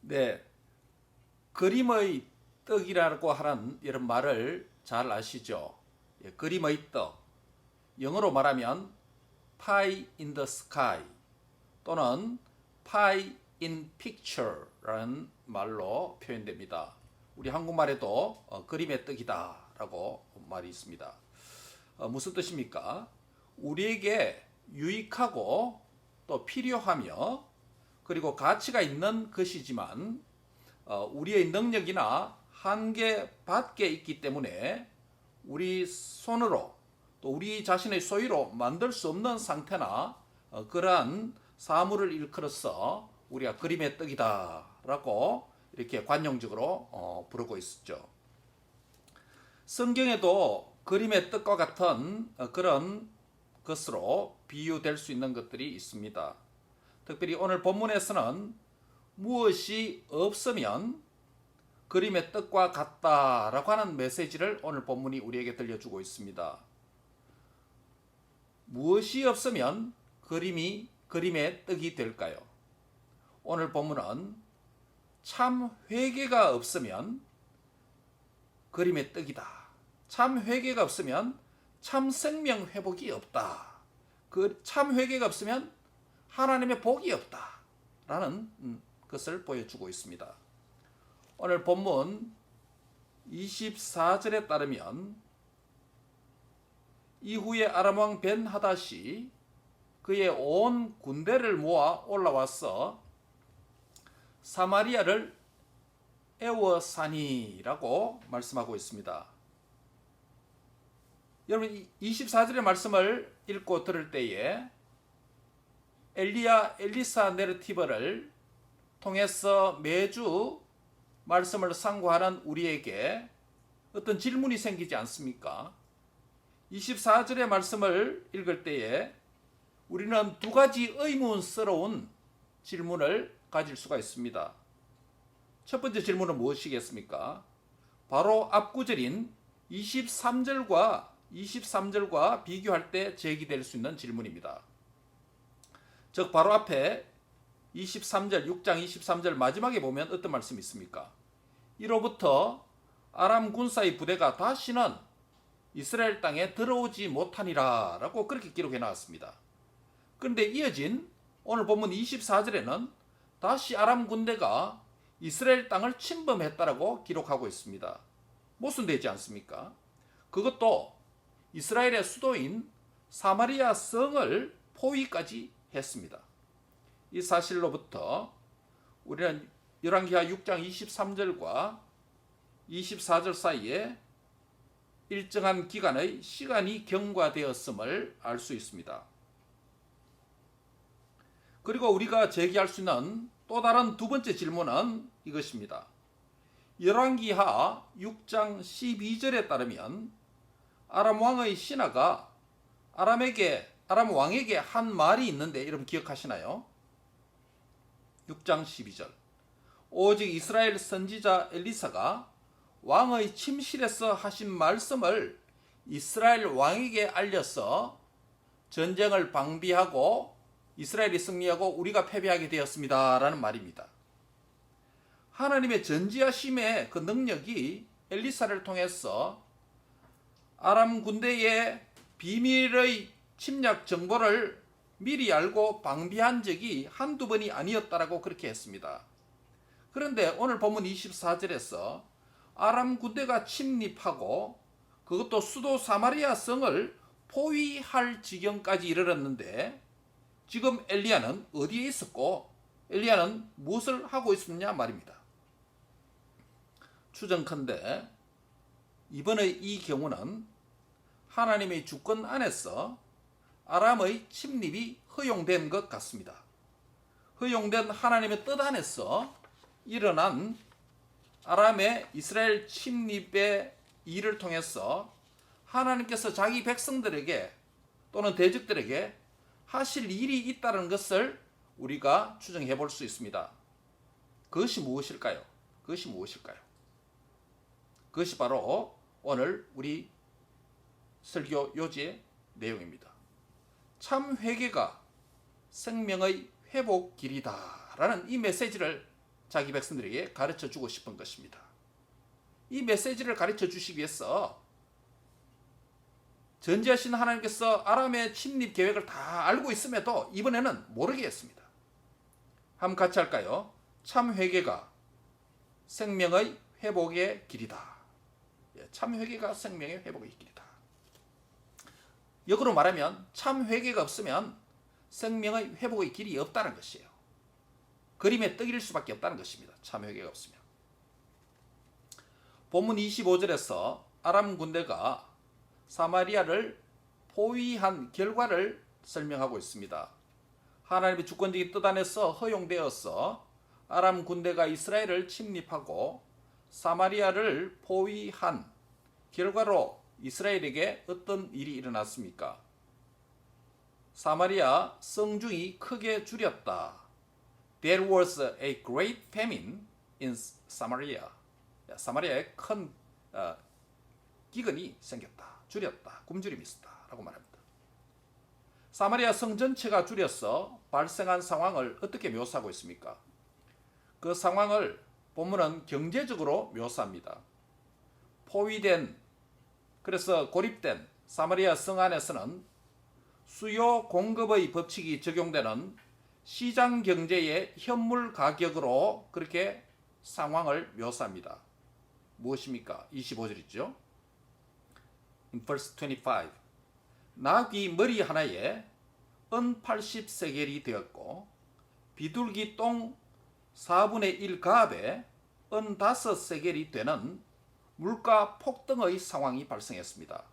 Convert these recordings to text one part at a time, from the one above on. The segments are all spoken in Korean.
네, 그림의 떡이라고 하는 이런 말을 잘 아시죠? 예, 그림의 떡. 영어로 말하면 pie in the sky 또는 pie in picture라는 말로 표현됩니다. 우리 한국말에도 그림의 떡이다라고 말이 있습니다. 무슨 뜻입니까? 우리에게 유익하고 또 필요하며 그리고 가치가 있는 것이지만 우리의 능력이나 한계 밖에 있기 때문에 우리 손으로 또 우리 자신의 소유로 만들 수 없는 상태나 그러한 사물을 일컬어서 우리가 그림의 떡이다라고 이렇게 관용적으로 부르고 있었죠. 성경에도 그림의 떡과 같은 그런 것으로 비유될 수 있는 것들이 있습니다. 특별히 오늘 본문에서는 무엇이 없으면 그림의 떡과 같다라고 하는 메시지를 오늘 본문이 우리에게 들려주고 있습니다. 무엇이 없으면 그림의 떡이 될까요? 오늘 본문은 참 회개가 없으면 그림의 떡이다. 참 회개가 없으면 참 생명 회복이 없다. 그 참 회개가 없으면 하나님의 복이 없다. 라는 것을 보여주고 있습니다. 오늘 본문 24절에 따르면 이후에 아람 왕 벤하닷이 그의 온 군대를 모아 올라와서 사마리아를 애워싸니라고 말씀하고 있습니다. 여러분 24절의 말씀을 읽고 들을 때에 엘리사 내러티브를 통해서 매주 말씀을 상고하는 우리에게 어떤 질문이 생기지 않습니까? 24절의 말씀을 읽을 때에 우리는 두 가지 의문스러운 질문을 가질 수가 있습니다. 첫 번째 질문은 무엇이겠습니까? 바로 앞구절인 23절과 비교할 때 제기될 수 있는 질문입니다. 즉 바로 앞에 23절 6장 23절 마지막에 보면 어떤 말씀이 있습니까? 이로부터 아람 군사의 부대가 다시는 이스라엘 땅에 들어오지 못하니라 라고 그렇게 기록해 나왔습니다. 그런데 이어진 오늘 본문 24절에는 다시 아람 군대가 이스라엘 땅을 침범했다라고 기록하고 있습니다. 모순되지 않습니까? 그것도 이스라엘의 수도인 사마리아 성을 포위까지 했습니다. 이 사실로부터 우리는 열왕기하 6장 23절과 24절 사이에 일정한 기간의 시간이 경과되었음을 알 수 있습니다. 그리고 우리가 제기할 수 있는 또 다른 두 번째 질문은 이것입니다. 열왕기하 6장 12절에 따르면 아람 왕의 신하가 아람 왕에게 한 말이 있는데 여러분 기억하시나요? 6장 12절 오직 이스라엘 선지자 엘리사가 왕의 침실에서 하신 말씀을 이스라엘 왕에게 알려서 전쟁을 방비하고 이스라엘이 승리하고 우리가 패배하게 되었습니다 라는 말입니다. 하나님의 전지하심의 그 능력이 엘리사를 통해서 아람 군대의 비밀의 침략 정보를 미리 알고 방비한 적이 한두 번이 아니었다라고 그렇게 했습니다. 그런데 오늘 본문 24절에서 아람 군대가 침입하고 그것도 수도 사마리아 성을 포위할 지경까지 이르렀는데 지금 엘리야는 어디에 있었고 엘리야는 무엇을 하고 있었냐 말입니다. 추정컨대 이번의 이 경우는 하나님의 주권 안에서 아람의 침입이 허용된 것 같습니다. 허용된 하나님의 뜻 안에서 일어난 아람의 이스라엘 침입의 일을 통해서 하나님께서 자기 백성들에게 또는 대적들에게 하실 일이 있다는 것을 우리가 추정해 볼 수 있습니다. 그것이 무엇일까요? 그것이 바로 오늘 우리 설교 요지의 내용입니다. 참 회개가 생명의 회복 길이다 라는 이 메시지를 자기 백성들에게 가르쳐 주고 싶은 것입니다. 이 메시지를 가르쳐 주시기 위해서 전지하신 하나님께서 아람의 침입 계획을 다 알고 있음에도 이번에는 모르게 했습니다. 한번 같이 할까요? 참 회개가 생명의 회복의 길이다. 참 회개가 생명의 회복의 길이다. 역으로 말하면 참 회개가 없으면 생명의 회복의 길이 없다는 것이에요. 그림의 떡일 수밖에 없다는 것입니다. 참 회개가 없으면. 본문 25절에서 아람 군대가 사마리아를 포위한 결과를 설명하고 있습니다. 하나님의 주권적인 뜻 안에서 허용되어서 아람 군대가 이스라엘을 침입하고 사마리아를 포위한 결과로 이스라엘에게 어떤 일이 일어났습니까? 사마리아 성중이 크게 줄였다. There was a great famine in Samaria. 사마리아에 큰 기근이 생겼다. 줄였다. 굶주림이 있었다. 라고 말합니다. 사마리아 성 전체가 줄여서 발생한 상황을 어떻게 묘사하고 있습니까? 그 상황을 본문은 경제적으로 묘사합니다. 포위된, 그래서 고립된 사마리아 성 안에서는 수요 공급의 법칙이 적용되는 시장 경제의 현물 가격으로 그렇게 상황을 묘사합니다. 무엇입니까? 25절이죠. In verse 25. 나귀 머리 하나에 은 80세겔이 되었고 비둘기 똥 4분의 1 갑에 은 5세겔이 되는 물가 폭등의 상황이 발생했습니다.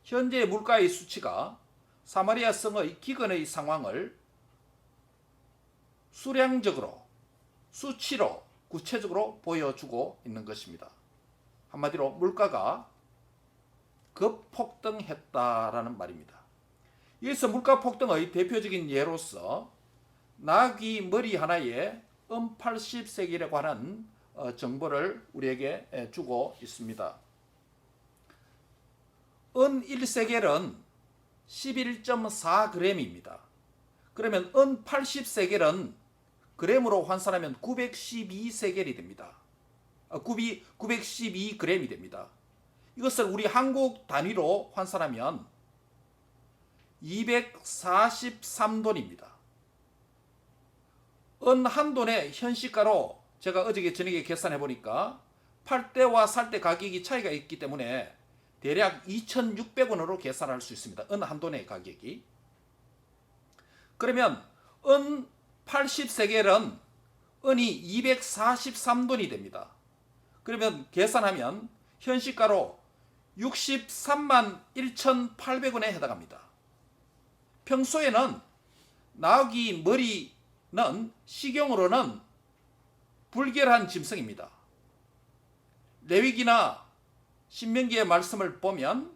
현재 물가의 수치가 사마리아 성의 기근의 상황을 수량적으로, 수치로, 구체적으로 보여주고 있는 것입니다. 한마디로 물가가 급폭등했다라는 말입니다. 여기서 물가 폭등의 대표적인 예로서 나귀 머리 하나에 80세겔에 관한 정보를 우리에게 주고 있습니다. 은 1세겔은 11.4g입니다. 그러면 은 80세겔은 그램으로 환산하면 912세겔이 됩니다. 912g이 됩니다. 이것을 우리 한국 단위로 환산하면 243돈입니다. 은 한 돈의 현시가로 제가 어저께 저녁에 계산해 보니까 팔 때와 살 때 가격이 차이가 있기 때문에 대략 2,600원으로 계산할 수 있습니다. 은 한 돈의 가격이. 그러면 은 80세겔은 은이 243돈이 됩니다. 그러면 계산하면 현시가로 63만 1,800원에 해당합니다. 평소에는 나귀 머리는 식용으로는 불결한 짐승입니다. 레위기나 신명기의 말씀을 보면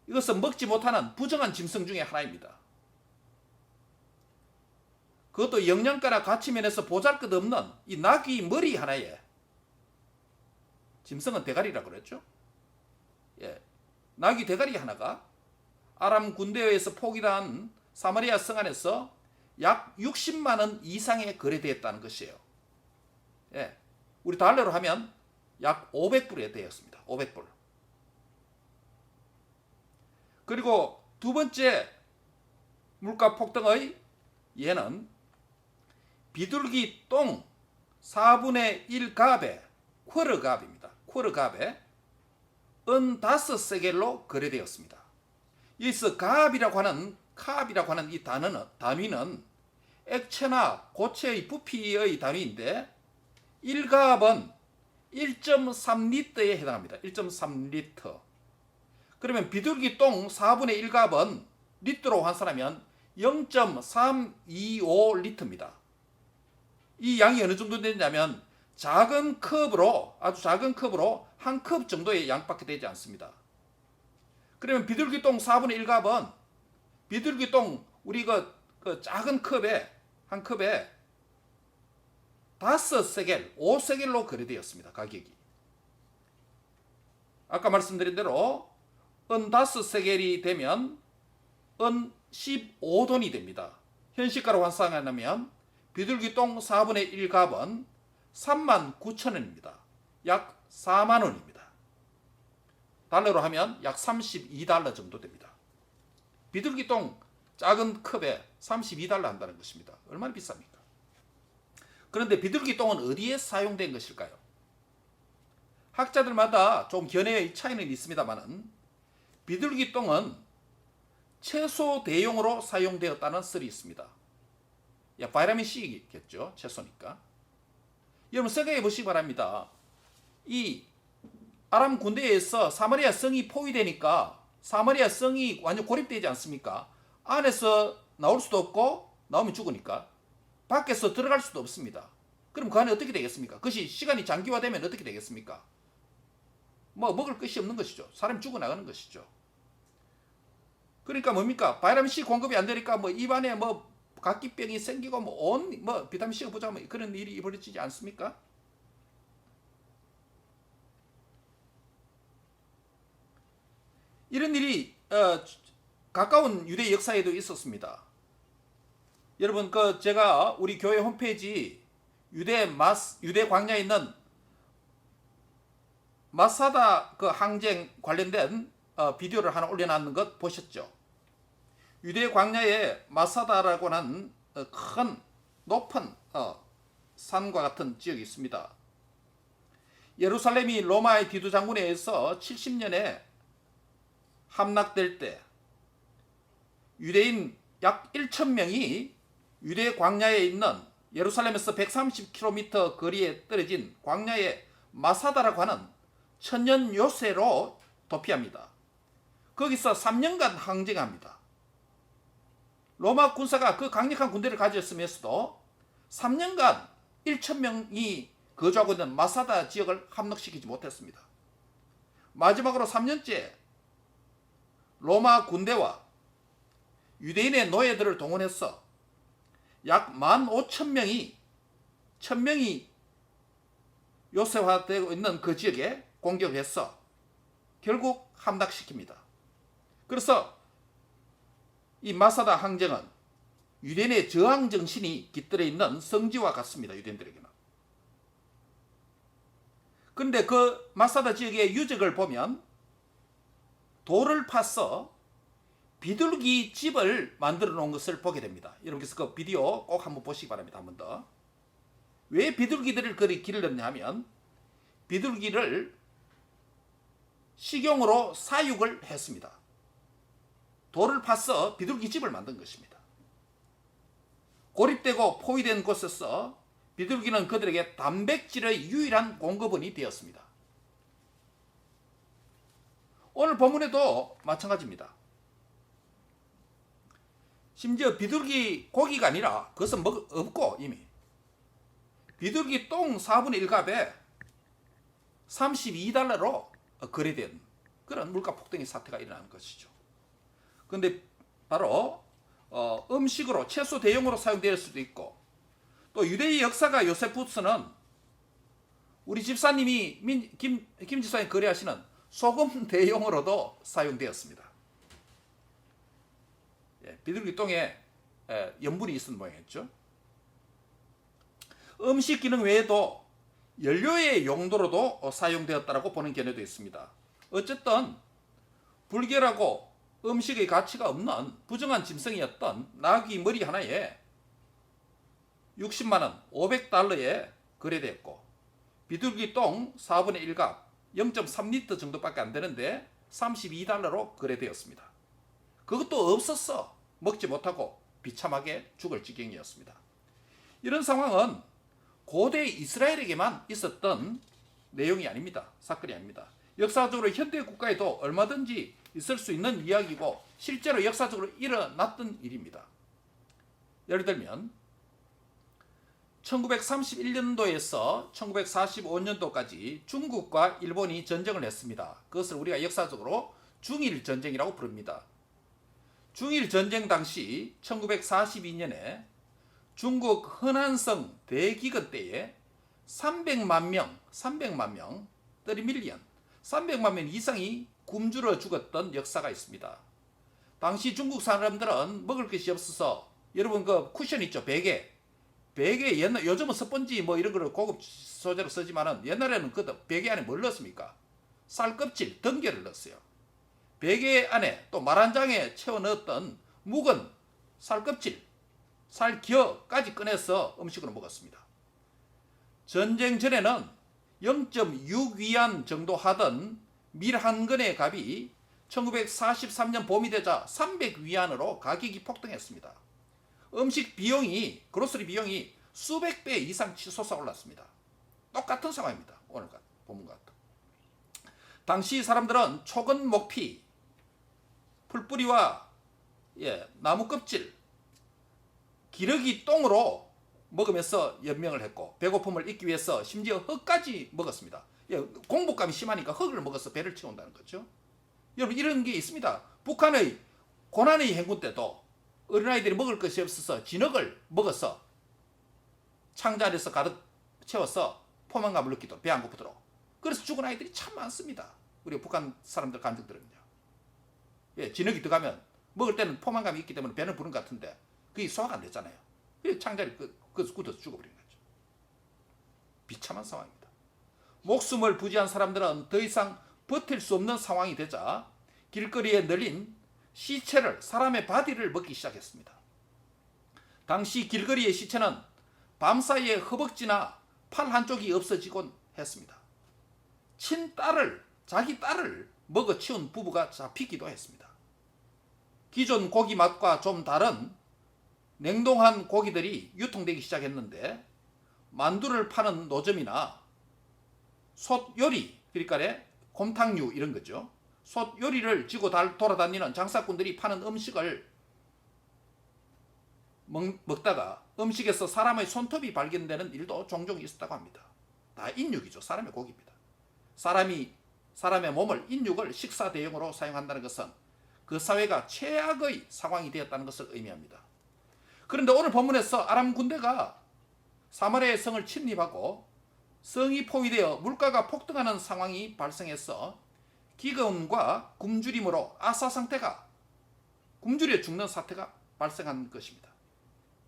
이것은 먹지 못하는 부정한 짐승 중에 하나입니다. 그것도 영양가나 가치 면에서 보잘것없는 이 나귀 머리 하나에, 짐승은 대가리라고 그랬죠. 나귀 대가리 하나가 아람 군대에 의해서 포기한 사마리아 성 안에서 약 60만 원 이상에 거래되었다는 것이에요. 우리 달러로 하면 약 500불에 되었습니다. 500불. 그리고 두 번째 물가 폭등의 예는 비둘기 똥 4분의 1 갑에, 쿼르갑입니다. 쿼르갑에 은 5세겔로 거래되었습니다. 여기서 갑이라고 하는 이 단위는 액체나 고체의 부피의 단위인데 1갑은 1.3리터에 해당합니다. 1.3리터. 그러면 비둘기 똥 4분의 1갑은 리터로 환산하면 0.325리터입니다. 이 양이 어느 정도 되냐면 작은 컵으로, 아주 작은 컵으로 한 컵 정도의 양밖에 되지 않습니다. 그러면 비둘기 똥 4분의 1갑은 비둘기 똥 우리 그 작은 컵에, 한 컵에 5세겔, 5세겔로 거래되었습니다. 가격이. 아까 말씀드린 대로 은 5세겔이 되면 은 15돈이 됩니다. 현시가로 환산하면 비둘기 똥 4분의 1갑은 39,000원입니다. 약 4만 원입니다. 달러로 하면 약 32달러 정도 됩니다. 비둘기똥 작은 컵에 32달러 한다는 것입니다. 얼마나 비쌉니까? 그런데 비둘기똥은 어디에 사용된 것일까요? 학자들마다 좀 견해의 차이는 있습니다만 비둘기똥은 채소 대용으로 사용되었다는 설이 있습니다. 바이타민 C겠죠. 채소니까. 여러분 생각해 보시기 바랍니다. 이 아람 군대에서 사마리아 성이 포위되니까 사마리아 성이 완전 고립되지 않습니까? 안에서 나올 수도 없고 나오면 죽으니까 밖에서 들어갈 수도 없습니다. 그럼 그 안에 어떻게 되겠습니까? 그것이 시간이 장기화되면 어떻게 되겠습니까? 먹을 것이 없는 것이죠. 사람이 죽어나가는 것이죠. 그러니까 뭡니까? 바이타민 C 공급이 안 되니까 입안에 각기병이 생기고 비타민 C가 부족하면 그런 일이 벌어지지 않습니까? 이런 일이 가까운 유대 역사에도 있었습니다. 여러분 제가 우리 교회 홈페이지 유대 광야에 있는 마사다 항쟁 관련된 비디오를 하나 올려놨는 것 보셨죠? 유대 광야에 마사다라고 하는 큰 높은 산과 같은 지역이 있습니다. 예루살렘이 로마의 디도 장군에 의해서 70년에 함락될 때 유대인 약 1,000명이 유대 광야에 있는 예루살렘에서 130km 거리에 떨어진 광야의 마사다라고 하는 천년 요새로 도피합니다. 거기서 3년간 항쟁합니다. 로마 군사가 그 강력한 군대를 가졌으면서도 3년간 1,000명이 거주하고 있는 마사다 지역을 함락시키지 못했습니다. 마지막으로 3년째 로마 군대와 유대인의 노예들을 동원해서 약 15,000명이 1,000명이 요새화되고 있는 그 지역에 공격해서 결국 함락시킵니다. 그래서 이 마사다 항쟁은 유대인의 저항 정신이 깃들어 있는 성지와 같습니다. 유대인들에게는. 그런데 그 마사다 지역의 유적을 보면 돌을 파서 비둘기 집을 만들어 놓은 것을 보게 됩니다. 여러분께서 그 비디오 꼭 한번 보시기 바랍니다. 한 번 더. 왜 비둘기들을 그리 기르렸냐 하면 비둘기를 식용으로 사육을 했습니다. 돌을 파서 비둘기 집을 만든 것입니다. 고립되고 포위된 곳에서 비둘기는 그들에게 단백질의 유일한 공급원이 되었습니다. 오늘 본문에도 마찬가지입니다. 심지어 비둘기 고기가 아니라 그것은 없고 이미 비둘기 똥 4분의 1값에 32달러로 거래된 그런 물가 폭등의 사태가 일어나는 것이죠. 그런데 바로 음식으로 채소 대용으로 사용될 수도 있고 또 유대의 역사가 요세푸스는 우리 집사님이 김 집사님 거래하시는 소금 대용으로도 사용되었습니다. 비둘기 똥에 염분이 있는 모양이었죠. 음식 기능 외에도 연료의 용도로도 사용되었다고 보는 견해도 있습니다. 어쨌든 불결하고 음식의 가치가 없는 부정한 짐승이었던 나귀 머리 하나에 60만원 500달러에 거래됐고 비둘기 똥 4분의 1값 0.3리터 정도밖에 안 되는데 32달러로 거래되었습니다. 그것도 없었어. 먹지 못하고 비참하게 죽을 지경이었습니다. 이런 상황은 고대 이스라엘에게만 있었던 내용이 아닙니다. 사건이 아닙니다. 역사적으로 현대 국가에도 얼마든지 있을 수 있는 이야기고 실제로 역사적으로 일어났던 일입니다. 예를 들면 1931년도에서 1945년도까지 중국과 일본이 전쟁을 했습니다. 그것을 우리가 역사적으로 중일전쟁이라고 부릅니다. 중일전쟁 당시 1942년에 중국 허난성 대기근 때에 300만 명, 30million 이상이 굶주려 죽었던 역사가 있습니다. 당시 중국 사람들은 먹을 것이 없어서 여러분 그 쿠션 있죠? 베개. 베개 요즘은 스펀지 뭐 이런 거를 고급 소재로 쓰지만은 옛날에는 그 베개 안에 뭘 넣었습니까? 쌀 껍질, 덩개를 넣었어요. 베개 안에 또 말 한 장에 채워 넣었던 묵은 쌀 껍질, 살 기어까지 꺼내서 음식으로 먹었습니다. 전쟁 전에는 0.6위안 정도 하던 밀 한 근의 값이 1943년 봄이 되자 300위안으로 가격이 폭등했습니다. 음식 비용이, 그로스리 비용이 수백 배 이상 치솟아 올랐습니다. 똑같은 상황입니다. 오늘 본문 같은. 당시 사람들은 촉은 목피, 풀뿌리와 나무 껍질, 기러기 똥으로 먹으면서 연명을 했고 배고픔을 잊기 위해서 심지어 흙까지 먹었습니다. 공복감이 심하니까 흙을 먹어서 배를 채운다는 거죠. 여러분 이런 게 있습니다. 북한의 고난의 행군 때도 어린아이들이 먹을 것이 없어서 진흙을 먹어서 창자 안에서 가득 채워서 포만감을 느끼도록 배 안 고프도록. 그래서 죽은 아이들이 참 많습니다. 우리 북한 사람들 간증 들으면요. 진흙이 들어가면 먹을 때는 포만감이 있기 때문에 배는 부른 것 같은데 그게 소화가 안 되잖아요. 창자리 굳어서 죽어버린 거죠. 비참한 상황입니다. 목숨을 부지한 사람들은 더 이상 버틸 수 없는 상황이 되자 길거리에 널린 시체를, 사람의 바디를 먹기 시작했습니다. 당시 길거리의 시체는 밤사이에 허벅지나 팔 한쪽이 없어지곤 했습니다. 자기 딸을 먹어 치운 부부가 잡히기도 했습니다. 기존 고기 맛과 좀 다른 냉동한 고기들이 유통되기 시작했는데 만두를 파는 노점이나 솥요리, 그러니까 곰탕류 이런 거죠. 솥요리를 지고 돌아다니는 장사꾼들이 파는 음식을 먹다가 음식에서 사람의 손톱이 발견되는 일도 종종 있었다고 합니다. 다 인육이죠. 사람의 고기입니다. 사람의 몸을, 인육을 식사 대용으로 사용한다는 것은 그 사회가 최악의 상황이 되었다는 것을 의미합니다. 그런데 오늘 본문에서 아람 군대가 사마리아의 성을 침입하고 성이 포위되어 물가가 폭등하는 상황이 발생해서 기근과 굶주림으로 아사 상태가, 굶주려 죽는 사태가 발생한 것입니다.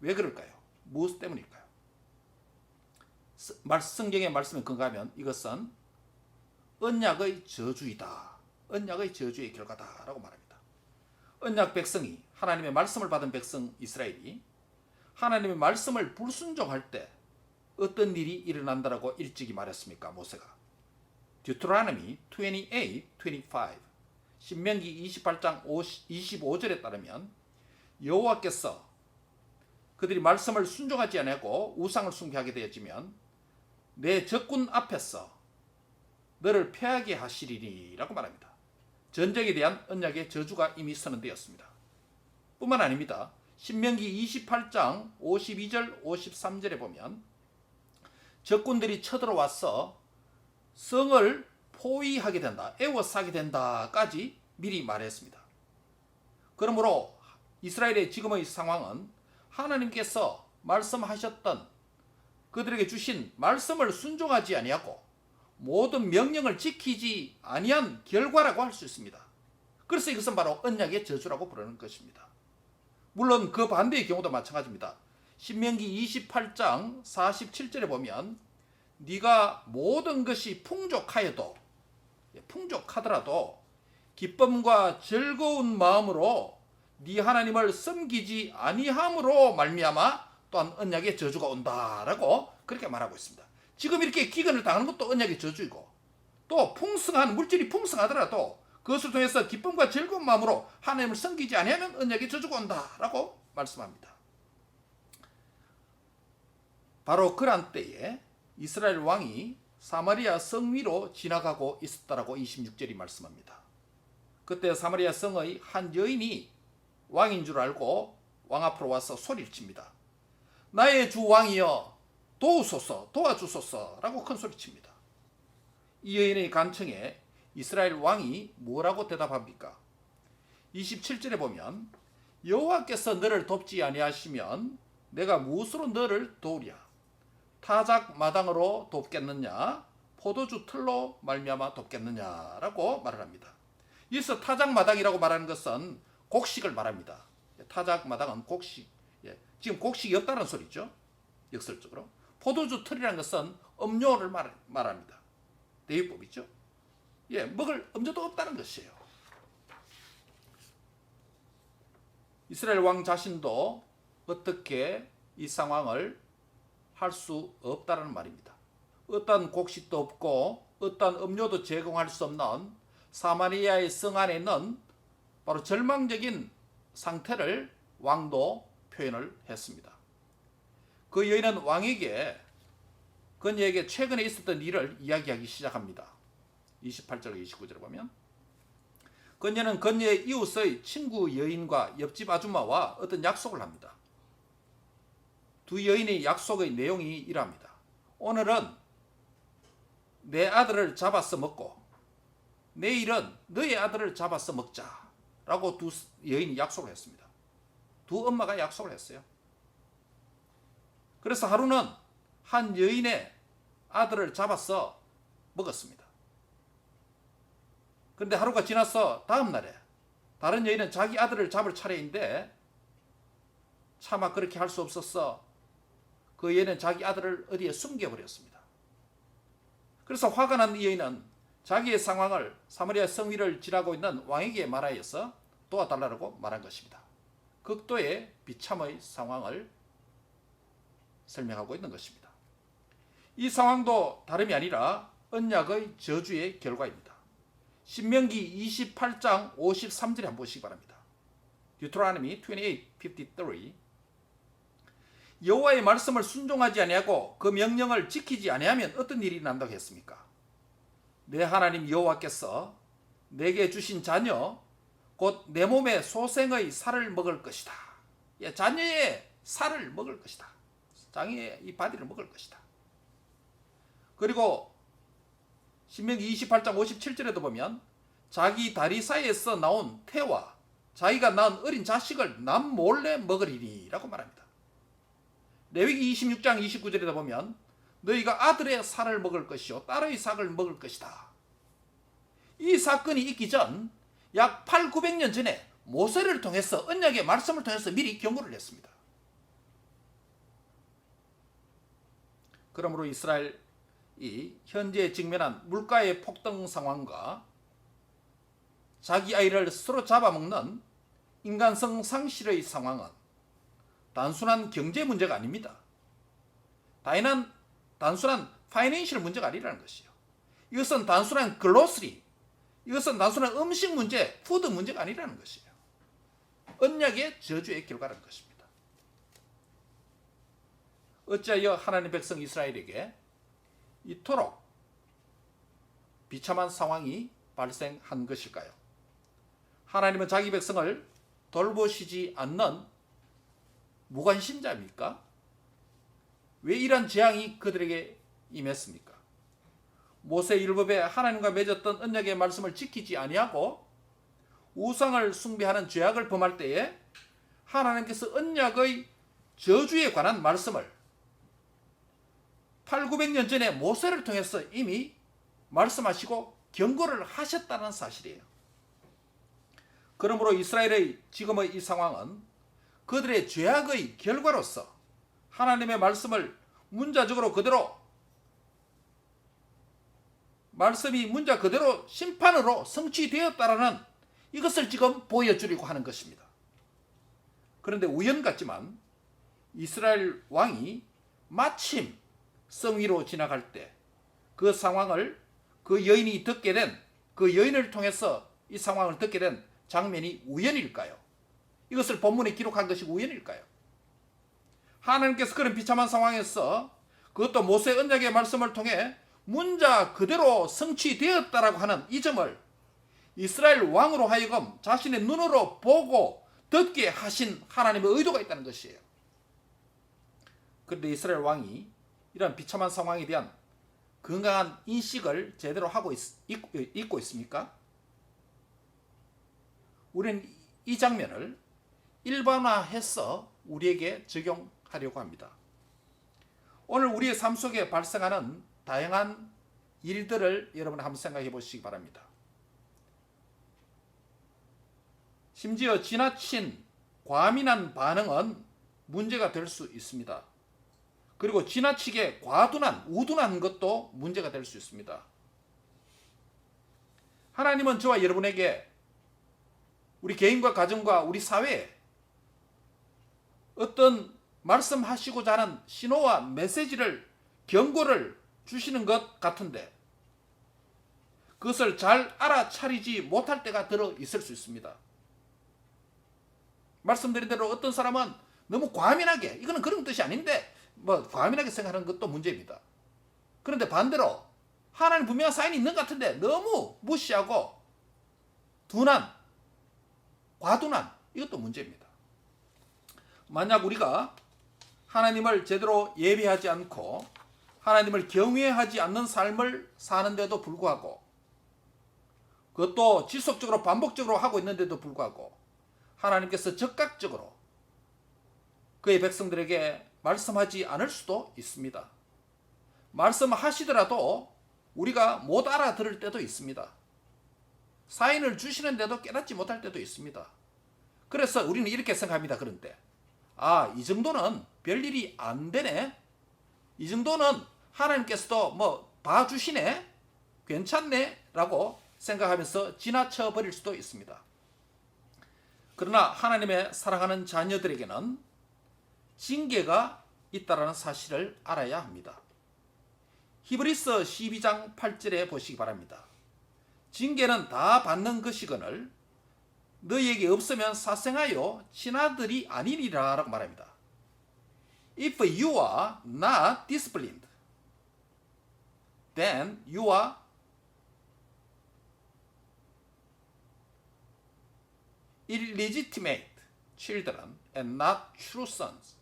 왜 그럴까요? 무엇 때문일까요? 성경의 말씀에 근거하면 이것은 언약의 저주이다. 언약의 저주의 결과다라고 말합니다. 언약 백성이, 하나님의 말씀을 받은 백성 이스라엘이 하나님의 말씀을 불순종할 때 어떤 일이 일어난다라고 일찍이 말했습니까? 모세가. Deuteronomy 28:25 신명기 28장 25절에 따르면 여호와께서 그들이 말씀을 순종하지 아니하고 우상을 숭배하게 되었지만 내 적군 앞에서 너를 패하게 하시리니라고 말합니다. 전쟁에 대한 언약의 저주가 이미 선언되었습니다. 뿐만 아닙니다. 신명기 28장 52절 53절에 보면 적군들이 쳐들어와서 성을 포위하게 된다, 에워싸게 된다까지 미리 말했습니다. 그러므로 이스라엘의 지금의 상황은 하나님께서 말씀하셨던 그들에게 주신 말씀을 순종하지 아니하고 모든 명령을 지키지 아니한 결과라고 할 수 있습니다. 그래서 이것은 바로 언약의 저주라고 부르는 것입니다. 물론 그 반대의 경우도 마찬가지입니다. 신명기 28장 47절에 보면 네가 모든 것이 풍족하더라도 기쁨과 즐거운 마음으로 네 하나님을 섬기지 아니함으로 말미암아 또한 언약의 저주가 온다라고 그렇게 말하고 있습니다. 지금 이렇게 기근을 당하는 것도 언약의 저주이고 또 물질이 풍성하더라도 그것을 통해서 기쁨과 즐거운 마음으로 하나님을 섬기지 아니하면 언약의 저주가 온다라고 말씀합니다. 바로 그런 때에 이스라엘 왕이 사마리아 성 위로 지나가고 있었다라고 26절이 말씀합니다. 그때 사마리아 성의 한 여인이 왕인 줄 알고 왕 앞으로 와서 소리를 칩니다. 나의 주 왕이여 도우소서, 도와주소서 라고 큰 소리 칩니다. 이 여인의 간청에 이스라엘 왕이 뭐라고 대답합니까? 27절에 보면 여호와께서 너를 돕지 아니하시면 내가 무엇으로 너를 도우랴? 타작 마당으로 돕겠느냐? 포도주 틀로 말미암아 돕겠느냐라고 말을 합니다. 여기서 타작 마당이라고 말하는 것은 곡식을 말합니다. 타작 마당은 곡식, 지금 곡식이 없다는 소리죠. 역설적으로. 포도주 틀이라는 것은 음료를 말합니다. 대유법이죠. 예, 먹을 음료도 없다는 것이에요. 이스라엘 왕 자신도 어떻게 이 상황을 할 수 없다는 말입니다. 어떤 곡식도 없고 어떤 음료도 제공할 수 없는 사마리아의 성 안에 있는 바로 절망적인 상태를 왕도 표현을 했습니다. 그 여인은 왕에게 그녀에게 최근에 있었던 일을 이야기하기 시작합니다. 28절 29절에 보면 그녀는 그녀의 이웃의 친구 여인과 옆집 아줌마와 어떤 약속을 합니다. 두 여인의 약속의 내용이 이러합니다. 오늘은 내 아들을 잡아서 먹고 내일은 너의 아들을 잡아서 먹자 라고 두 여인이 약속을 했습니다. 두 엄마가 약속을 했어요. 그래서 하루는 한 여인의 아들을 잡아서 먹었습니다. 그런데 하루가 지나서 다음 날에 다른 여인은 자기 아들을 잡을 차례인데 차마 그렇게 할 수 없었어. 그 여인은 자기 아들을 어디에 숨겨버렸습니다. 그래서 화가 난 이 여인은 자기의 상황을 사마리아 성 위를 지나고 있는 왕에게 말하여서 도와달라고 말한 것입니다. 극도의 비참의 상황을 설명하고 있는 것입니다. 이 상황도 다름이 아니라 언약의 저주의 결과입니다. 신명기 28장 53절에 한번 보시기 바랍니다. Deuteronomy 28:53 여호와의 말씀을 순종하지 아니하고 그 명령을 지키지 아니하면 어떤 일이 난다고 했습니까? 내 하나님 여호와께서 내게 주신 자녀 곧 내 몸의 소생의 살을 먹을 것이다. 예, 자녀의 살을 먹을 것이다. 자녀의 이 바디를 먹을 것이다. 그리고 신명기 28장 57절에도 보면 자기 다리 사이에서 나온 태와 자기가 낳은 어린 자식을 남 몰래 먹으리니 라고 말합니다. 레위기 26장 29절에도 보면 너희가 아들의 살을 먹을 것이요 딸의 살을 먹을 것이다. 이 사건이 있기 전 약 800~900년 전에 모세를 통해서 언약의 말씀을 통해서 미리 경고를 했습니다. 그러므로 이스라엘이 현재 직면한 물가의 폭등 상황과 자기 아이를 스스로 잡아먹는 인간성 상실의 상황은 단순한 경제 문제가 아닙니다. 단순한 파이낸셜 문제가 아니라는 것이요. 이것은 단순한 글로스리, 이것은 단순한 음식 문제, 푸드 문제가 아니라는 것이에요. 언약의 저주의 결과라는 것입니다. 어찌하여 하나님의 백성 이스라엘에게 이토록 비참한 상황이 발생한 것일까요? 하나님은 자기 백성을 돌보시지 않는 무관심자입니까? 왜 이런 재앙이 그들에게 임했습니까? 모세 율법에 하나님과 맺었던 언약의 말씀을 지키지 아니하고 우상을 숭배하는 죄악을 범할 때에 하나님께서 언약의 저주에 관한 말씀을 800~900년 전에 모세를 통해서 이미 말씀하시고 경고를 하셨다는 사실이에요. 그러므로 이스라엘의 지금의 이 상황은 그들의 죄악의 결과로서 하나님의 말씀을 문자적으로 그대로 말씀이 문자 그대로 심판으로 성취되었다라는 이것을 지금 보여주려고 하는 것입니다. 그런데 우연 같지만 이스라엘 왕이 마침 성 위로 지나갈 때 그 상황을 그 여인이 듣게 된 그 여인을 통해서 이 상황을 듣게 된 장면이 우연일까요? 이것을 본문에 기록한 것이 우연일까요? 하나님께서 그런 비참한 상황에서 그것도 모세 언약의 말씀을 통해 문자 그대로 성취되었다라고 하는 이 점을 이스라엘 왕으로 하여금 자신의 눈으로 보고 듣게 하신 하나님의 의도가 있다는 것이에요. 그런데 이스라엘 왕이 이런 비참한 상황에 대한 건강한 인식을 제대로 하고 있고 있습니까? 우리는 이 장면을 일반화해서 우리에게 적용하려고 합니다. 오늘 우리의 삶 속에 발생하는 다양한 일들을 여러분 한번 생각해 보시기 바랍니다. 심지어 지나친 과민한 반응은 문제가 될 수 있습니다. 그리고 지나치게 과둔한, 우둔한 것도 문제가 될 수 있습니다. 하나님은 저와 여러분에게 우리 개인과 가정과 우리 사회에 어떤 말씀하시고자 하는 신호와 메시지를, 경고를 주시는 것 같은데 그것을 잘 알아차리지 못할 때가 들어 있을 수 있습니다. 말씀드린 대로 어떤 사람은 너무 과민하게, 이거는 그런 뜻이 아닌데 과민하게 생각하는 것도 문제입니다. 그런데 반대로 하나님 분명한 사인이 있는 것 같은데 너무 무시하고 둔한, 과둔한, 이것도 문제입니다. 만약 우리가 하나님을 제대로 예배하지 않고 하나님을 경외하지 않는 삶을 사는데도 불구하고, 그것도 지속적으로 반복적으로 하고 있는데도 불구하고 하나님께서 적극적으로 그의 백성들에게 말씀하지 않을 수도 있습니다. 말씀하시더라도 우리가 못 알아들을 때도 있습니다. 사인을 주시는데도 깨닫지 못할 때도 있습니다. 그래서 우리는 이렇게 생각합니다. 그런 때, 이 정도는 별일이 안 되네, 이 정도는 하나님께서도 봐주시네, 괜찮네 라고 생각하면서 지나쳐 버릴 수도 있습니다. 그러나 하나님의 사랑하는 자녀들에게는 징계가 있다는 사실을 알아야 합니다. 히브리서 12장 8절에 보시기 바랍니다. 징계는 다 받는 것이거늘 너희에게 없으면 사생하여 친아들이 아니리라 라고 말합니다. If you are not disciplined, then you are illegitimate children and not true sons.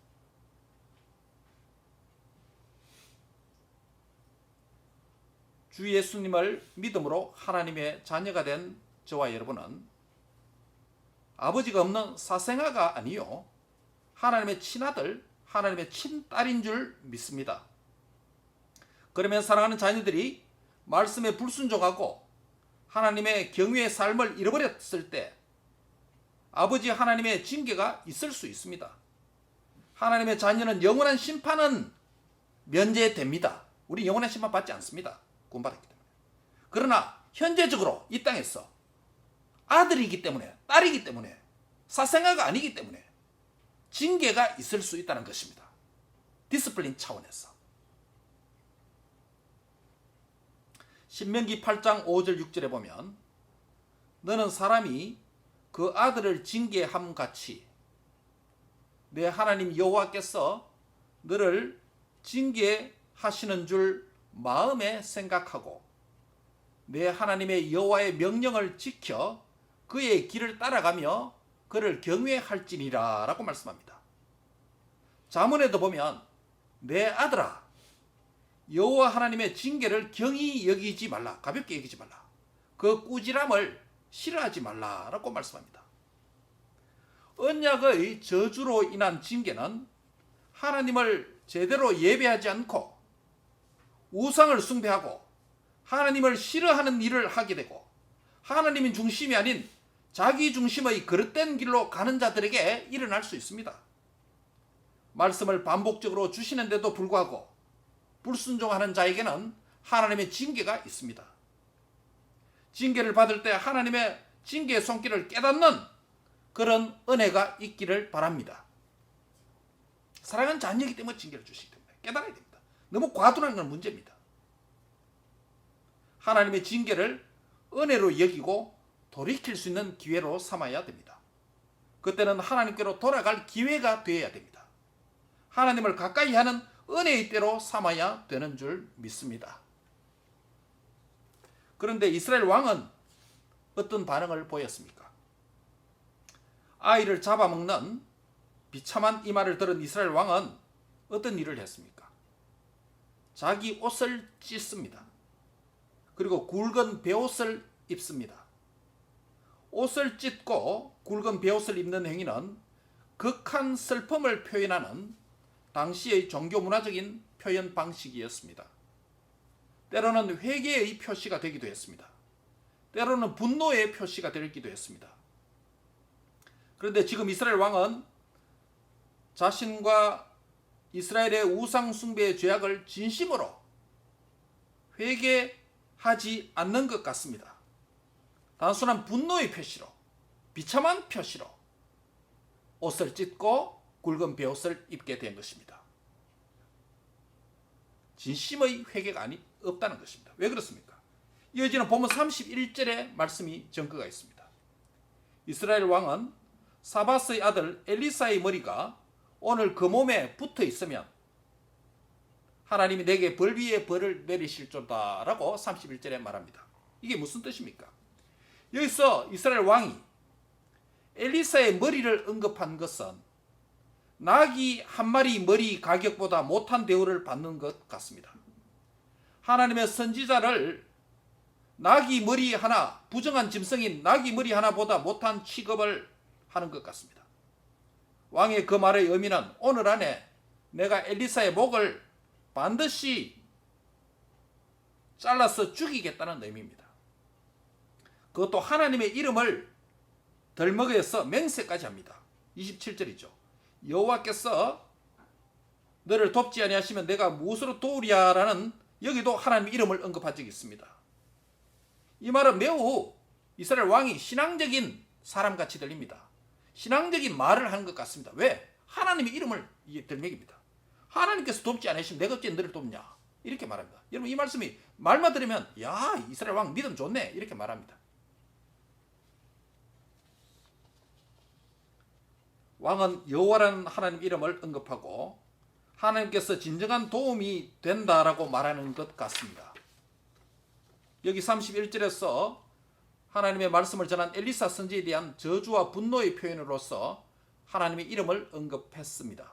주 예수님을 믿음으로 하나님의 자녀가 된 저와 여러분은 아버지가 없는 사생아가 아니요 하나님의 친아들, 하나님의 친딸인 줄 믿습니다. 그러면 사랑하는 자녀들이 말씀에 불순종하고 하나님의 경외의 삶을 잃어버렸을 때 아버지 하나님의 징계가 있을 수 있습니다. 하나님의 자녀는 영원한 심판은 면제됩니다. 우리 영원한 심판 받지 않습니다. 구원받았기 때문에. 그러나 현재적으로 이 땅에서 아들이기 때문에, 딸이기 때문에, 사생아가 아니기 때문에 징계가 있을 수 있다는 것입니다. 디스플린 차원에서. 신명기 8장 5절 6절에 보면 너는 사람이 그 아들을 징계함 같이 내 하나님 여호와께서 너를 징계하시는 줄 마음에 생각하고 내 하나님의 여호와의 명령을 지켜 그의 길을 따라가며 그를 경외할지니라 라고 말씀합니다. 잠언에도 보면 내 아들아 여호와 하나님의 징계를 경히 여기지 말라, 가볍게 여기지 말라, 그 꾸지람을 싫어하지 말라라고 말씀합니다. 언약의 저주로 인한 징계는 하나님을 제대로 예배하지 않고 우상을 숭배하고 하나님을 싫어하는 일을 하게 되고 하나님인 중심이 아닌 자기 중심의 그릇된 길로 가는 자들에게 일어날 수 있습니다. 말씀을 반복적으로 주시는데도 불구하고 불순종하는 자에게는 하나님의 징계가 있습니다. 징계를 받을 때 하나님의 징계의 손길을 깨닫는 그런 은혜가 있기를 바랍니다. 사랑하는 자녀이기 때문에 징계를 주시기 때문에 깨달아야 됩니다. 너무 과도한 건 문제입니다. 하나님의 징계를 은혜로 여기고 돌이킬 수 있는 기회로 삼아야 됩니다. 그때는 하나님께로 돌아갈 기회가 되어야 됩니다. 하나님을 가까이 하는 은혜의 때로 삼아야 되는 줄 믿습니다. 그런데 이스라엘 왕은 어떤 반응을 보였습니까? 아이를 잡아먹는 비참한 이 말을 들은 이스라엘 왕은 어떤 일을 했습니까? 자기 옷을 찢습니다. 그리고 굵은 베옷을 입습니다. 옷을 찢고 굵은 베옷을 입는 행위는 극한 슬픔을 표현하는 당시의 종교 문화적인 표현 방식이었습니다. 때로는 회개의 표시가 되기도 했습니다. 때로는 분노의 표시가 되기도 했습니다. 그런데 지금 이스라엘 왕은 자신과 이스라엘의 우상 숭배의 죄악을 진심으로 회개하지 않는 것 같습니다. 단순한 분노의 표시로, 비참한 표시로 옷을 찢고 굵은 베옷을 입게 된 것입니다. 진심의 회개가 없다는 것입니다. 왜 그렇습니까? 이어지는 본문 31절의 말씀이 증거가 있습니다. 이스라엘 왕은 사바스의 아들 엘리사의 머리가 오늘 그 몸에 붙어 있으면 하나님이 내게 벌 위에 벌을 내리실 줄다 라고 31절에 말합니다. 이게 무슨 뜻입니까? 여기서 이스라엘 왕이 엘리사의 머리를 언급한 것은 나귀 한 마리 머리 가격보다 못한 대우를 받는 것 같습니다. 하나님의 선지자를 나귀 머리 하나, 부정한 짐승인 나귀 머리 하나보다 못한 취급을 하는 것 같습니다. 왕의 그 말의 의미는 오늘 안에 내가 엘리사의 목을 반드시 잘라서 죽이겠다는 의미입니다. 그것도 하나님의 이름을 덜먹여서 맹세까지 합니다. 27절이죠. 여호와께서 너를 돕지 아니하시면 내가 무엇으로 도우랴라는 여기도 하나님의 이름을 언급한 적이 있습니다. 이 말은 매우 이스라엘 왕이 신앙적인 사람같이 들립니다. 신앙적인 말을 하는 것 같습니다. 왜? 하나님의 이름을 들먹입니다. 하나님께서 돕지 않으시면 내가 어째 너를 돕냐? 이렇게 말합니다. 여러분 이 말씀이 말만 들으면 야 이스라엘 왕 믿음 좋네 이렇게 말합니다. 왕은 여호와라는 하나님 이름을 언급하고 하나님께서 진정한 도움이 된다라고 말하는 것 같습니다. 여기 31절에서 하나님의 말씀을 전한 엘리사 선지에 대한 저주와 분노의 표현으로서 하나님의 이름을 언급했습니다.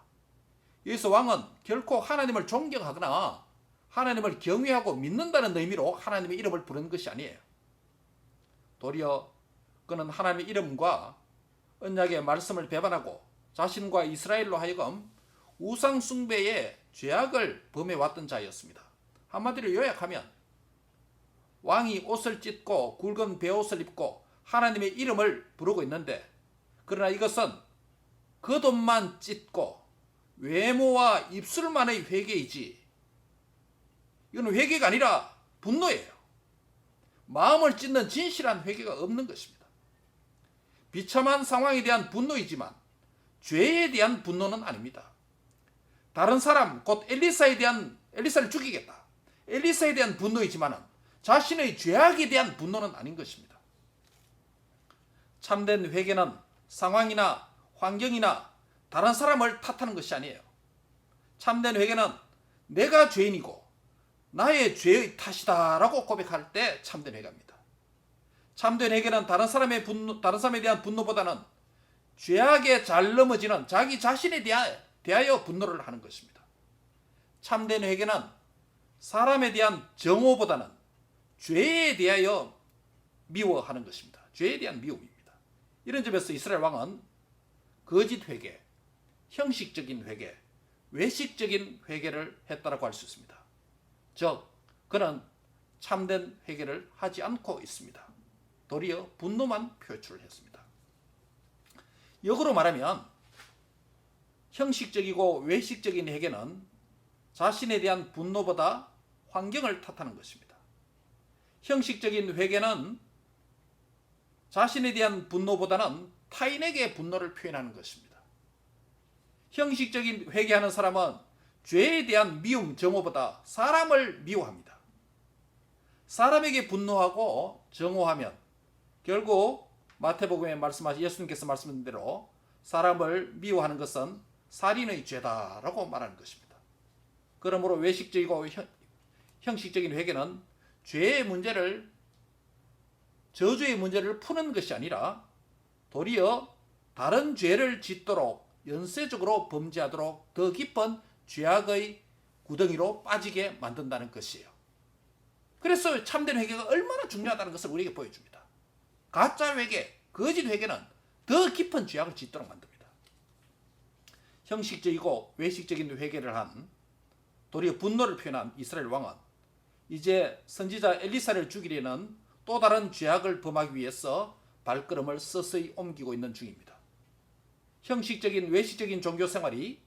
여기서 왕은 결코 하나님을 존경하거나 하나님을 경외하고 믿는다는 의미로 하나님의 이름을 부르는 것이 아니에요. 도리어 그는 하나님의 이름과 언약의 말씀을 배반하고 자신과 이스라엘로 하여금 우상 숭배의 죄악을 범해왔던 자였습니다. 한마디로 요약하면 왕이 옷을 찢고 굵은 베옷을 입고 하나님의 이름을 부르고 있는데 그러나 이것은 겉옷만 찢고 외모와 입술만의 회개이지 이건 회개가 아니라 분노예요. 마음을 찢는 진실한 회개가 없는 것입니다. 비참한 상황에 대한 분노이지만 죄에 대한 분노는 아닙니다. 다른 사람 곧 엘리사를 죽이겠다. 엘리사에 대한 분노이지만은 자신의 죄악에 대한 분노는 아닌 것입니다. 참된 회개는 상황이나 환경이나 다른 사람을 탓하는 것이 아니에요. 참된 회개는 내가 죄인이고 나의 죄의 탓이다라고 고백할 때 참된 회개입니다. 참된 회개는 다른 사람에 대한 분노보다는 죄악에 잘 넘어지는 자기 자신에 대하여 분노를 하는 것입니다. 참된 회개는 사람에 대한 정오보다는 죄에 대하여 미워하는 것입니다. 죄에 대한 미움입니다. 이런 점에서 이스라엘 왕은 거짓 회개, 형식적인 회개, 외식적인 회개를 했다라고 할 수 있습니다. 즉 그는 참된 회개를 하지 않고 있습니다. 도리어 분노만 표출했습니다. 역으로 말하면 형식적이고 외식적인 회개는 자신에 대한 분노보다 환경을 탓하는 것입니다. 형식적인 회개는 자신에 대한 분노보다는 타인에게 분노를 표현하는 것입니다. 형식적인 회개하는 사람은 죄에 대한 미움, 정오보다 사람을 미워합니다. 사람에게 분노하고 정오하면 결국 마태복음에 예수님께서 말씀하신 대로 사람을 미워하는 것은 살인의 죄다라고 말하는 것입니다. 그러므로 외식적이고 형식적인 회개는 죄의 문제를 저주의 문제를 푸는 것이 아니라 도리어 다른 죄를 짓도록 연쇄적으로 범죄하도록 더 깊은 죄악의 구덩이로 빠지게 만든다는 것이에요. 그래서 참된 회개가 얼마나 중요하다는 것을 우리에게 보여줍니다. 가짜 회개, 거짓 회개는 더 깊은 죄악을 짓도록 만듭니다. 형식적이고 외식적인 회개를 한 도리어 분노를 표현한 이스라엘 왕은 이제 선지자 엘리사를 죽이려는 또 다른 죄악을 범하기 위해서 발걸음을 서서히 옮기고 있는 중입니다. 형식적인 외식적인 종교 생활이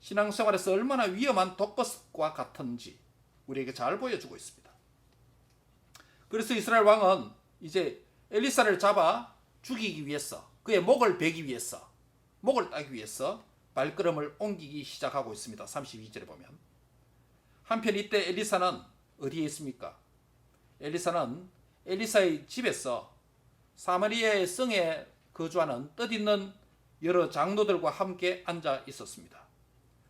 신앙생활에서 얼마나 위험한 독버섯과 같은지 우리에게 잘 보여주고 있습니다. 그래서 이스라엘 왕은 이제 엘리사를 잡아 죽이기 위해서, 그의 목을 베기 위해서, 목을 따기 위해서 발걸음을 옮기기 시작하고 있습니다. 32절에 보면. 한편 이때 엘리사는 어디에 있습니까? 엘리사는 엘리사의 집에서 사마리아의 성에 거주하는 뜻있는 여러 장로들과 함께 앉아 있었습니다.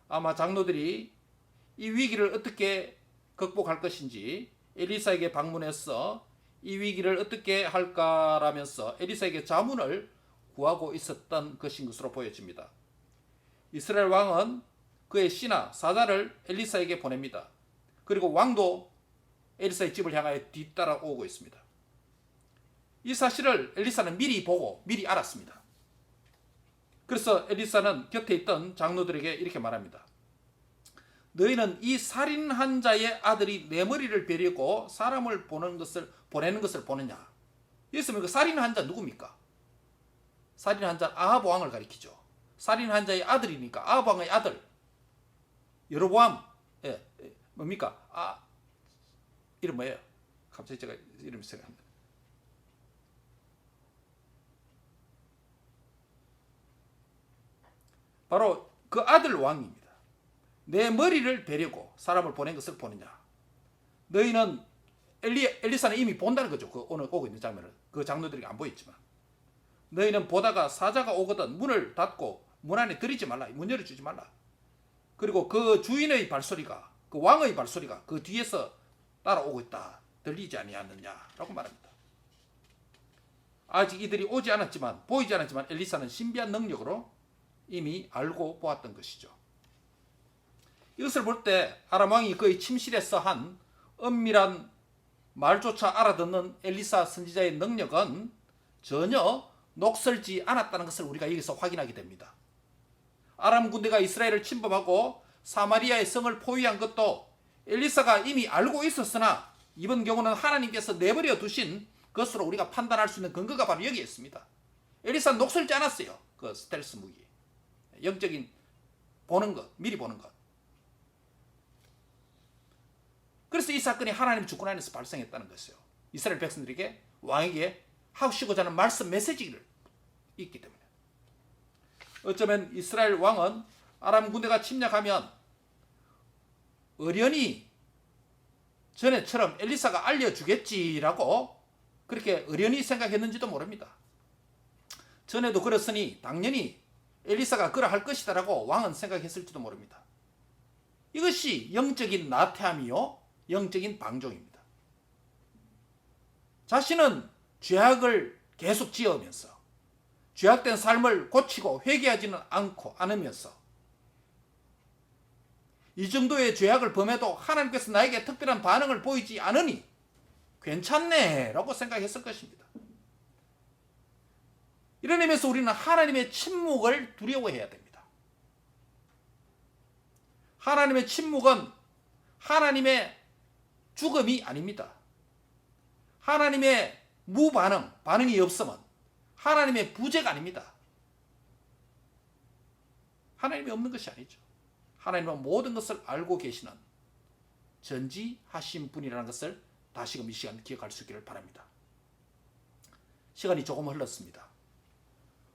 아마 장로들이 이 위기를 어떻게 극복할 것인지 엘리사에게 방문해서 이 위기를 어떻게 할까라면서 엘리사에게 자문을 구하고 있었던 것인 것으로 보여집니다. 이스라엘 왕은 그의 신하 사자를 엘리사에게 보냅니다. 그리고 왕도 엘리사의 집을 향하여 뒤따라오고 있습니다. 이 사실을 엘리사는 미리 보고 미리 알았습니다. 그래서 엘리사는 곁에 있던 장로들에게 이렇게 말합니다. 너희는 이 살인한 자의 아들이 내 머리를 베려고 사람을 보내는 것을 보느냐? 여기서 그 살인한 자 누굽니까? 살인한 자 아합 왕을 가리키죠. 살인한 자의 아들이니까 아합 왕의 아들 여로보암. 뭡니까? 이름 뭐예요? 갑자기 제가 이름이 생각합니다. 바로 그 아들 왕입니다. 내 머리를 베려고 사람을 보낸 것을 보느냐? 너희는 엘리사는 이미 본다는 거죠. 그 오늘 오고 있는 장면을. 그 장로들이 안 보였지만 너희는 보다가 사자가 오거든 문을 닫고 문 안에 들이지 말라. 문 열어주지 말라. 그리고 그 주인의 발소리가, 그 왕의 발소리가 그 뒤에서 따라오고 있다. 들리지 아니하느냐라고 말합니다. 아직 이들이 오지 않았지만, 보이지 않았지만 엘리사는 신비한 능력으로 이미 알고 보았던 것이죠. 이것을 볼 때 아람 왕이 그의 침실에서 한 은밀한 말조차 알아듣는 엘리사 선지자의 능력은 전혀 녹슬지 않았다는 것을 우리가 여기서 확인하게 됩니다. 아람 군대가 이스라엘을 침범하고 사마리아의 성을 포위한 것도 엘리사가 이미 알고 있었으나 이번 경우는 하나님께서 내버려 두신 것으로 우리가 판단할 수 있는 근거가 바로 여기에 있습니다. 엘리사는 녹슬지 않았어요. 그 스텔스 무기. 영적인 보는 것, 미리 보는 것. 그래서 이 사건이 하나님 주권 안에서 발생했다는 것이에요. 이스라엘 백성들에게 왕에게 하시고자 하는 말씀 메시지를 있기 때문에. 어쩌면 이스라엘 왕은 아람 군대가 침략하면 어련히 전에처럼 엘리사가 알려주겠지라고 그렇게 어련히 생각했는지도 모릅니다. 전에도 그랬으니 당연히 엘리사가 그러할 것이다라고 왕은 생각했을지도 모릅니다. 이것이 영적인 나태함이요 영적인 방종입니다. 자신은 죄악을 계속 지으면서 죄악된 삶을 고치고 회개하지는 않으면서 이 정도의 죄악을 범해도 하나님께서 나에게 특별한 반응을 보이지 않으니 괜찮네 라고 생각했을 것입니다. 이런 의미에서 우리는 하나님의 침묵을 두려워해야 됩니다. 하나님의 침묵은 하나님의 죽음이 아닙니다. 하나님의 반응이 없으면 하나님의 부재가 아닙니다. 하나님이 없는 것이 아니죠. 하나님은 모든 것을 알고 계시는 전지하신 분이라는 것을 다시금 이 시간 기억할 수 있기를 바랍니다. 시간이 조금 흘렀습니다.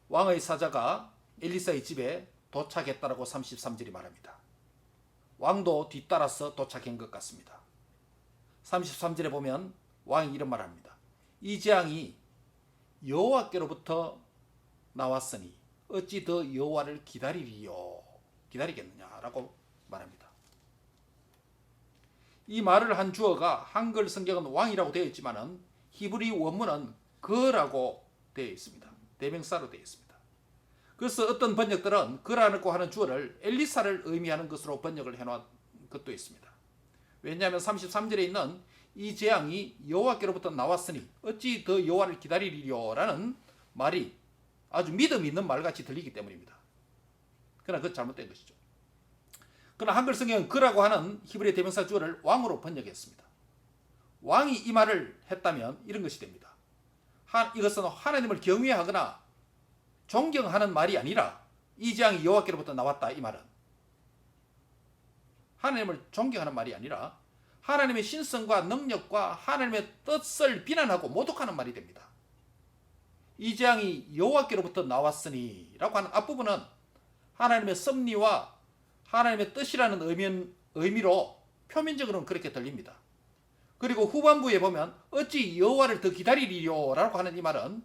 왕의 사자가 엘리사의 집에 도착했다라고 33절이 말합니다. 왕도 뒤따라서 도착한 것 같습니다. 33절에 보면 왕이 이런 말을 합니다. 이 재앙이 여호와께로부터 나왔으니 어찌 더 여호와를 기다리겠느냐라고 말합니다. 이 말을 한 주어가 한글 성경은 왕이라고 되어 있지만은 히브리 원문은 그라고 되어 있습니다. 대명사로 되어 있습니다. 그래서 어떤 번역들은 그라고 하는 주어를 엘리사를 의미하는 것으로 번역을 해놓은 것도 있습니다. 왜냐하면 33절에 있는 이 재앙이 여호와께로부터 나왔으니 어찌 더 여호와를 기다리리요라는 말이 아주 믿음 있는 말같이 들리기 때문입니다. 그러나 그건 잘못된 것이죠. 그러나 한글 성경은 그라고 하는 히브리 대명사 주어를 왕으로 번역했습니다. 왕이 이 말을 했다면 이런 것이 됩니다. 이것은 하나님을 경외하거나 존경하는 말이 아니라 이 재앙이 여호와께로부터 나왔다 이 말은 하나님을 존경하는 말이 아니라 하나님의 신성과 능력과 하나님의 뜻을 비난하고 모독하는 말이 됩니다. 이 재앙이 여호와께로부터 나왔으니 라고 하는 앞부분은 하나님의 섭리와 하나님의 뜻이라는 의미로 표면적으로는 그렇게 들립니다. 그리고 후반부에 보면 어찌 여호와를 더 기다리리요 라고 하는 이 말은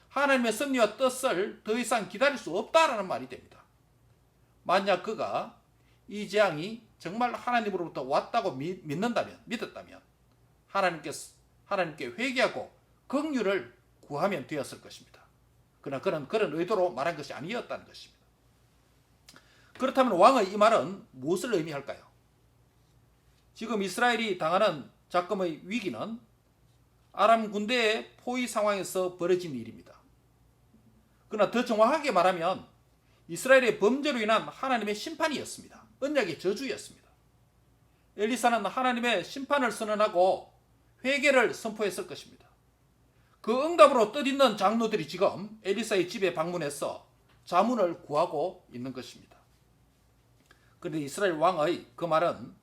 하나님의 섭리와 뜻을 더 이상 기다릴 수 없다라는 말이 됩니다. 만약 그가 이 재앙이 정말 하나님으로부터 왔다고 믿었다면 하나님께 회개하고 긍휼을 구하면 되었을 것입니다. 그러나 그는 그런 의도로 말한 것이 아니었다는 것입니다. 그렇다면 왕의 이 말은 무엇을 의미할까요? 지금 이스라엘이 당하는 작금의 위기는 아람 군대의 포위 상황에서 벌어진 일입니다. 그러나 더 정확하게 말하면 이스라엘의 범죄로 인한 하나님의 심판이었습니다. 언약의 저주였습니다. 엘리사는 하나님의 심판을 선언하고 회개를 선포했을 것입니다. 그 응답으로 뜻있는 장로들이 지금 엘리사의 집에 방문해서 자문을 구하고 있는 것입니다. 그런데 이스라엘 왕의 그 말은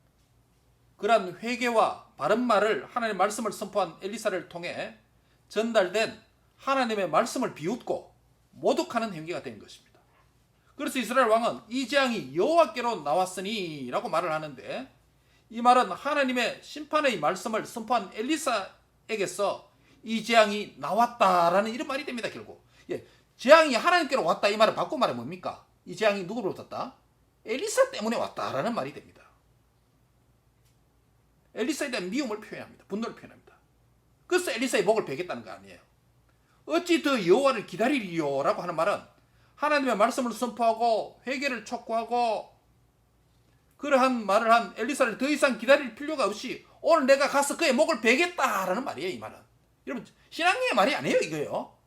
그러한 회개와 바른 말을 하나님의 말씀을 선포한 엘리사를 통해 전달된 하나님의 말씀을 비웃고 모독하는 행위가 된 것입니다. 그래서 이스라엘 왕은 이 재앙이 여호와께로 나왔으니 라고 말을 하는데 이 말은 하나님의 심판의 말씀을 선포한 엘리사에게서 이 재앙이 나왔다라는 이런 말이 됩니다. 결국 재앙이 하나님께로 왔다 이 말을 바꿔 말하면 뭡니까? 이 재앙이 누구로부터 왔다? 엘리사 때문에 왔다라는 말이 됩니다. 엘리사에 대한 미움을 표현합니다. 분노를 표현합니다. 그래서 엘리사의 목을 베겠다는 거 아니에요. 어찌 더 여호와를 기다리리요 라고 하는 말은 하나님의 말씀을 선포하고 회개를 촉구하고 그러한 말을 한 엘리사를 더 이상 기다릴 필요가 없이 오늘 내가 가서 그의 목을 베겠다라는 말이에요. 이 말은 여러분 신앙의 말이 아니에요. 이거요.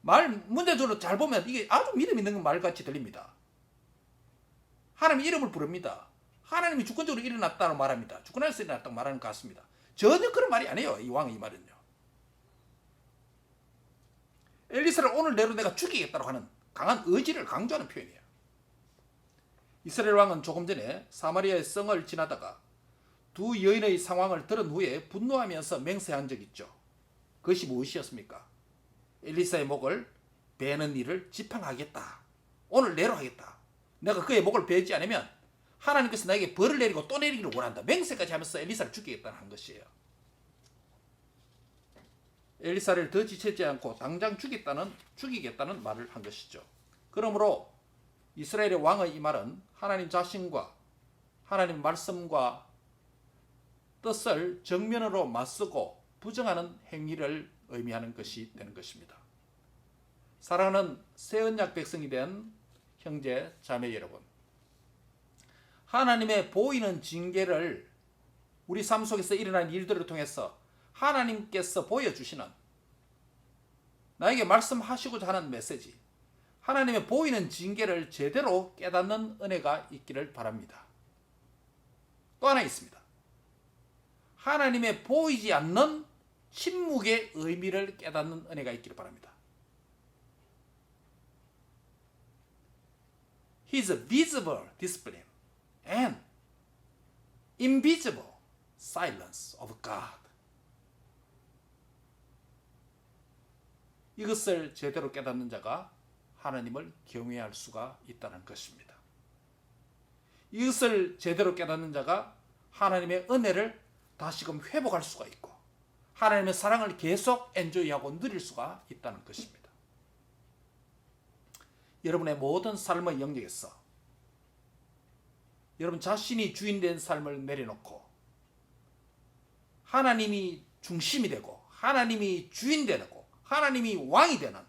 말 문제적으로 잘 보면 이게 아주 믿음 있는 말같이 들립니다. 하나님의 이름을 부릅니다. 하나님이 주권적으로 일어났다고 말합니다. 주권에서 일어났다고 말하는 것 같습니다. 전혀 그런 말이 아니에요. 이 왕의 이 말은요. 엘리사를 오늘 내로 내가 죽이겠다고 하는 강한 의지를 강조하는 표현이에요. 이스라엘 왕은 조금 전에 사마리아의 성을 지나다가 두 여인의 상황을 들은 후에 분노하면서 맹세한 적이 있죠. 그것이 무엇이었습니까? 엘리사의 목을 베는 일을 지팡하겠다. 오늘 내로 하겠다. 내가 그의 목을 베지 않으면 하나님께서 나에게 벌을 내리고 또 내리기를 원한다. 맹세까지 하면서 엘리사를 죽이겠다는 것이에요. 엘리사를 더 지체지 않고 당장 죽이겠다는 말을 한 것이죠. 그러므로 이스라엘의 왕의 이 말은 하나님 자신과 하나님 말씀과 뜻을 정면으로 맞서고 부정하는 행위를 의미하는 것이 되는 것입니다. 사랑하는 새 언약 백성이 된 형제 자매 여러분, 하나님의 보이는 징계를 우리 삶 속에서 일어난 일들을 통해서 하나님께서 보여주시는 나에게 말씀하시고자 하는 메시지, 하나님의 보이는 징계를 제대로 깨닫는 은혜가 있기를 바랍니다. 또 하나 있습니다. 하나님의 보이지 않는 침묵의 의미를 깨닫는 은혜가 있기를 바랍니다. His visible discipline and invisible silence of God. 이것을 제대로 깨닫는 자가 하나님을 경외할 수가 있다는 것입니다. 이것을 제대로 깨닫는 자가 하나님의 은혜를 다시금 회복할 수가 있고 하나님의 사랑을 계속 엔조이하고 누릴 수가 있다는 것입니다. 여러분의 모든 삶의 영역에서 여러분 자신이 주인된 삶을 내려놓고 하나님이 중심이 되고 하나님이 주인 되고 하나님이 왕이 되는